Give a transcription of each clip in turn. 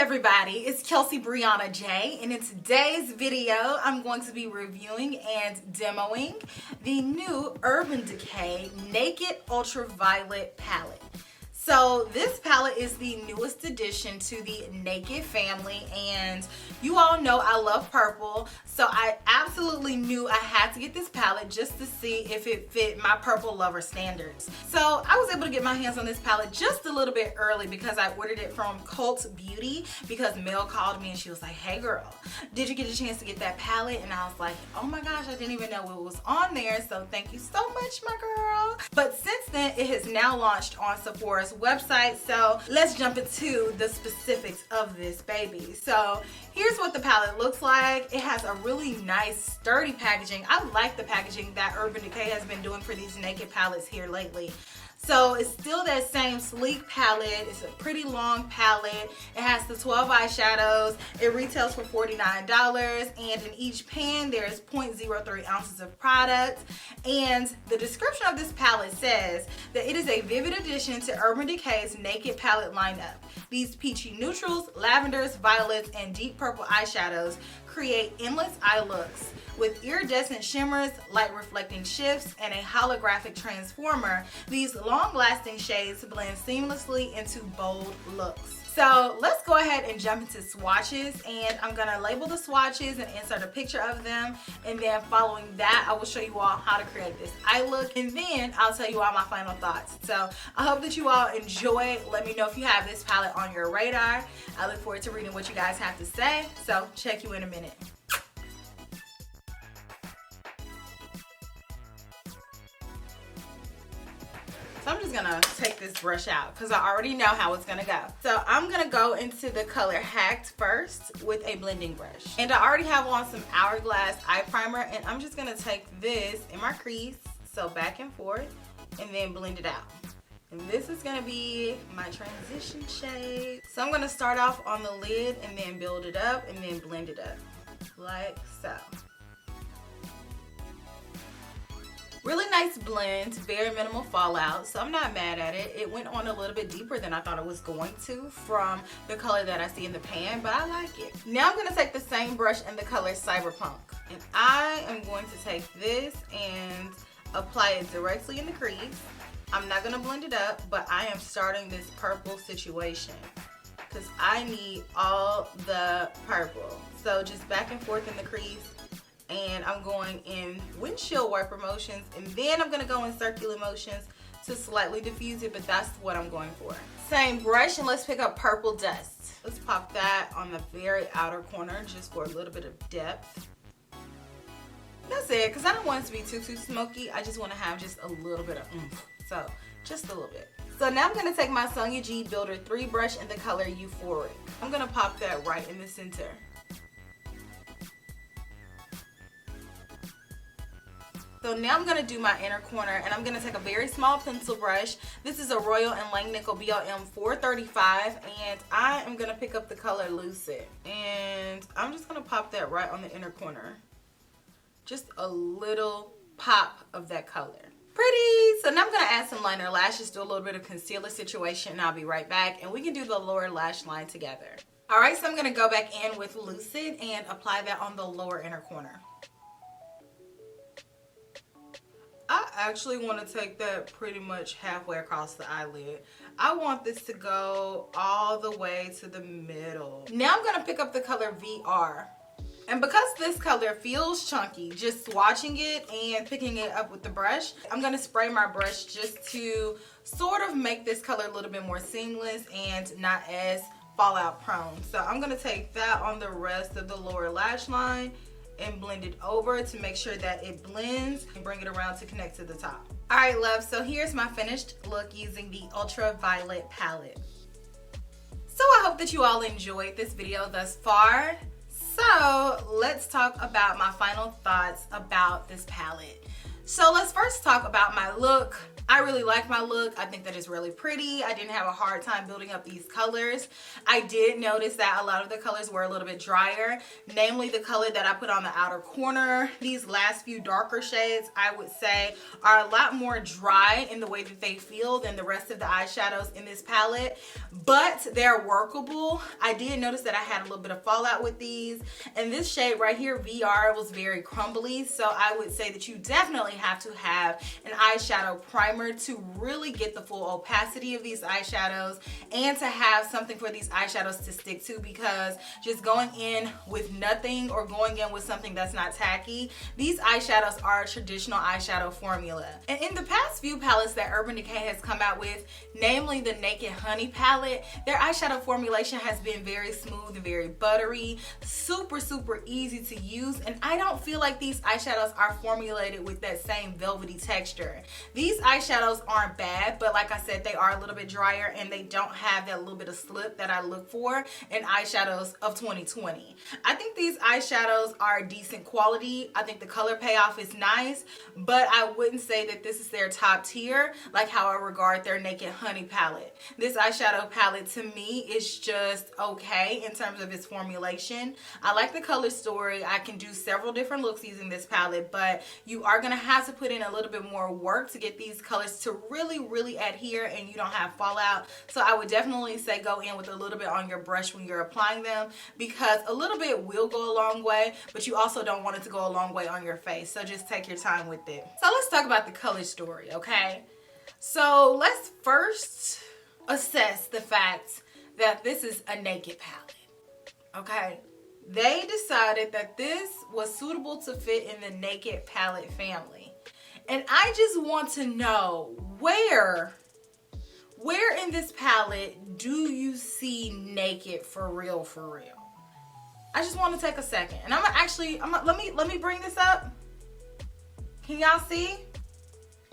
everybody? It's Kelsee Briana J, and in today's video I'm going to be reviewing and demoing the new Urban Decay Naked Ultraviolet palette. So this palette is the newest addition to the Naked family, and you all know I love purple, so I absolutely knew I had to get this palette just to see if it fit my purple lover standards. So I was able to get my hands on this palette just a little bit early because I ordered it from Cult Beauty, because Mel called me and she was like, hey girl, did you get a chance to get that palette? And I was like, oh my gosh, I didn't even know it was on there, so thank you so much, my girl. But since then, it has now launched on Sephora's website, so let's jump into the specifics of this baby. So here's what the palette looks like. It has a really nice sturdy packaging. I like the packaging that Urban Decay has been doing for these Naked palettes here lately. So it's still that same sleek palette. It's a pretty long palette. It has the 12 eyeshadows. It retails for $49, and in each pan there's 0.03 ounces of product. And the description of this palette says that it is a vivid addition to Urban Decay's Naked palette lineup. These peachy neutrals, lavenders, violets, and deep purple eyeshadows create endless eye looks. With iridescent shimmers, light reflecting shifts, and a holographic transformer, these long-lasting shades blend seamlessly into bold looks. So let's go ahead and jump into swatches, and I'm gonna label the swatches and insert a picture of them, and then following that I will show you all how to create this eye look, and then I'll tell you all my final thoughts. So I hope that you all enjoy. Let me know if you have this palette on your radar. I look forward to reading what you guys have to say, so check you in a minute. So I'm just gonna take this brush out because I already know how it's gonna go. So I'm gonna go into the color Hacked first with a blending brush. And I already have on some Hourglass eye primer, and I'm just gonna take this in my crease, so back and forth, and then blend it out. And this is gonna be my transition shade. So I'm gonna start off on the lid and then build it up and then blend it up, like so. Really nice blend, very minimal fallout, so I'm not mad at it. It went on a little bit deeper than I thought it was going to from the color that I see in the pan, but I like it. Now I'm gonna take the same brush in the color Cyberpunk, and I am going to take this and apply it directly in the crease. I'm not gonna blend it up, but I am starting this purple situation because I need all the purple. So just back and forth in the crease, and I'm going in windshield wiper motions, and then I'm gonna go in circular motions to slightly diffuse it, but that's what I'm going for. Same brush, and let's pick up Purple Dust. Let's pop that on the very outer corner just for a little bit of depth. That's it, because I don't want it to be too smoky. I just want to have just a little bit of oomph, so just a little bit. So now I'm gonna take my Sonia G Builder 3 brush in the color Euphoric. I'm gonna pop that right in the center. So now I'm gonna do my inner corner, and I'm gonna take a very small pencil brush. This is a Royal and Langnickel BLM 435, and I am gonna pick up the color Lucid. And I'm just gonna pop that right on the inner corner. Just a little pop of that color. Pretty! So now I'm gonna add some liner lashes, do a little bit of concealer situation, and I'll be right back, and we can do the lower lash line together. Alright, so I'm gonna go back in with Lucid and apply that on the lower inner corner. I actually want to take that pretty much halfway across the eyelid. I want this to go all the way to the middle. Now I'm going to pick up the color VR. And because this color feels chunky, just swatching it and picking it up with the brush, I'm going to spray my brush just to sort of make this color a little bit more seamless and not as fallout prone. So I'm going to take that on the rest of the lower lash line and blend it over to make sure that it blends and bring it around to connect to the top. Alright love, so here's my finished look using the Ultraviolet palette. So I hope that you all enjoyed this video thus far. So let's talk about my final thoughts about this palette. So let's first talk about my look. I really like my look. I think that it's really pretty. I didn't have a hard time building up these colors. I did notice that a lot of the colors were a little bit drier, namely the color that I put on the outer corner. These last few darker shades, I would say, are a lot more dry in the way that they feel than the rest of the eyeshadows in this palette, but they're workable. I did notice that I had a little bit of fallout with these, and this shade right here, VR, was very crumbly, so I would say that you definitely have to have an eyeshadow primer to really get the full opacity of these eyeshadows and to have something for these eyeshadows to stick to, because just going in with nothing or going in with something that's not tacky, these eyeshadows are a traditional eyeshadow formula. And in the past few palettes that Urban Decay has come out with, namely the Naked Honey palette, their eyeshadow formulation has been very smooth and very buttery, super easy to use, and I don't feel like these eyeshadows are formulated with that same velvety texture. These eyeshadows aren't bad, but like I said, they are a little bit drier and they don't have that little bit of slip that I look for in eyeshadows of 2020. I think these eyeshadows are decent quality. I think the color payoff is nice, but I wouldn't say that this is their top tier like how I regard their Naked Honey palette. This eyeshadow palette to me is just okay in terms of its formulation. I like the color story. I can do several different looks using this palette, but you are gonna have to put in a little bit more work to get these colors to really adhere and you don't have fallout. So I would definitely say go in with a little bit on your brush when you're applying them, because a little bit will go a long way, but you also don't want it to go a long way on your face. So just take your time with it. So let's talk about the color story, okay? So let's first assess the fact that this is a Naked palette, okay? They decided that this was suitable to fit in the Naked palette family. And I just want to know where in this palette do you see Naked for real? I just want to take a second, and let me bring this up. Can y'all see?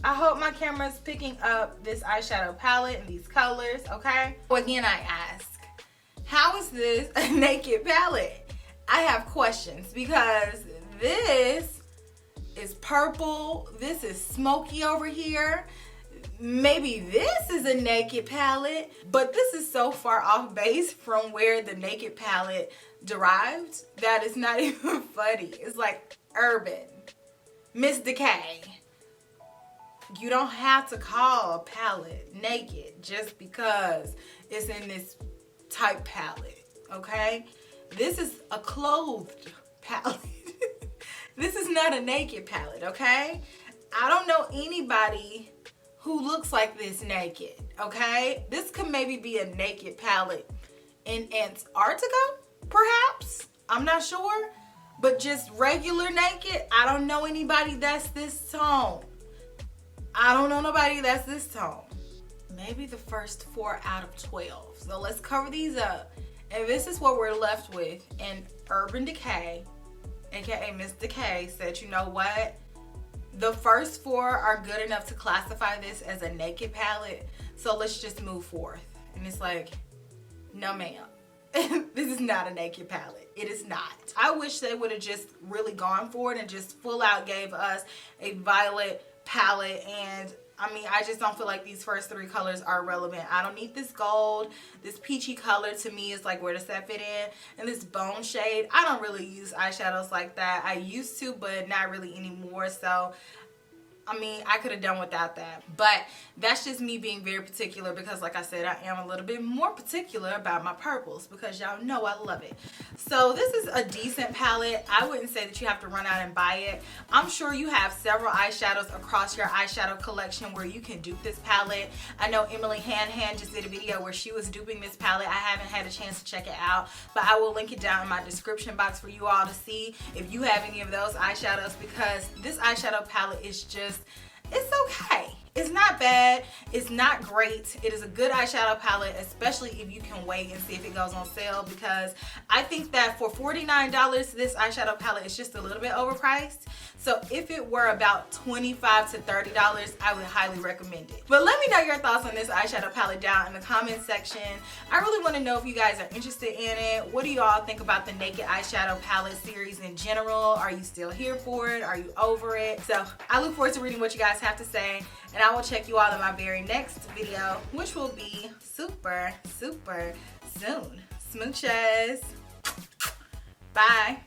I hope my camera is picking up this eyeshadow palette and these colors, okay? Again, I ask, how is this a Naked palette? I have questions because this is purple, this is smoky over here. Maybe this is a Naked palette, but this is so far off base from where the Naked palette derived that it's not even funny. It's like Urban, Miss Decay. You don't have to call a palette Naked just because it's in this type palette, okay? This is a clothed palette. This is not a Naked palette, okay? I don't know anybody who looks like this naked, okay? This could maybe be a Naked palette in Antarctica, perhaps? I'm not sure. But just regular naked, I don't know anybody that's this tone. I don't know nobody that's this tone. Maybe the first 4 out of 12. So let's cover these up. And this is what we're left with. And Urban Decay, aka Miss Decay, said, you know what? The first 4 are good enough to classify this as a Naked palette. So let's just move forth. And it's like, no ma'am. This is not a Naked palette. It is not. I wish they would have just really gone for it and just full out gave us a violet palette. And I mean, I just don't feel like these first 3 colors are relevant. I don't need this gold. This peachy color to me is like, where does that fit in? And this bone shade, I don't really use eyeshadows like that. I used to, but not really anymore. So I mean, I could have done without that. But that's just me being very particular because, like I said, I am a little bit more particular about my purples because y'all know I love it. So this is a decent palette. I wouldn't say that you have to run out and buy it. I'm sure you have several eyeshadows across your eyeshadow collection where you can dupe this palette. I know Emily Han just did a video where she was duping this palette. I haven't had a chance to check it out, but I will link it down in my description box for you all to see if you have any of those eyeshadows, because this eyeshadow palette is just, it's okay. It's not bad, it's not great. It is a good eyeshadow palette, especially if you can wait and see if it goes on sale, because I think that for $49, this eyeshadow palette is just a little bit overpriced. So if it were about $25 to $30, I would highly recommend it. But let me know your thoughts on this eyeshadow palette down in the comment section. I really want to know if you guys are interested in it. What do you all think about the Naked eyeshadow palette series in general? Are you still here for it? Are you over it? So I look forward to reading what you guys have to say, and I will check you all in my very next video, which will be super soon. Smooches. Bye.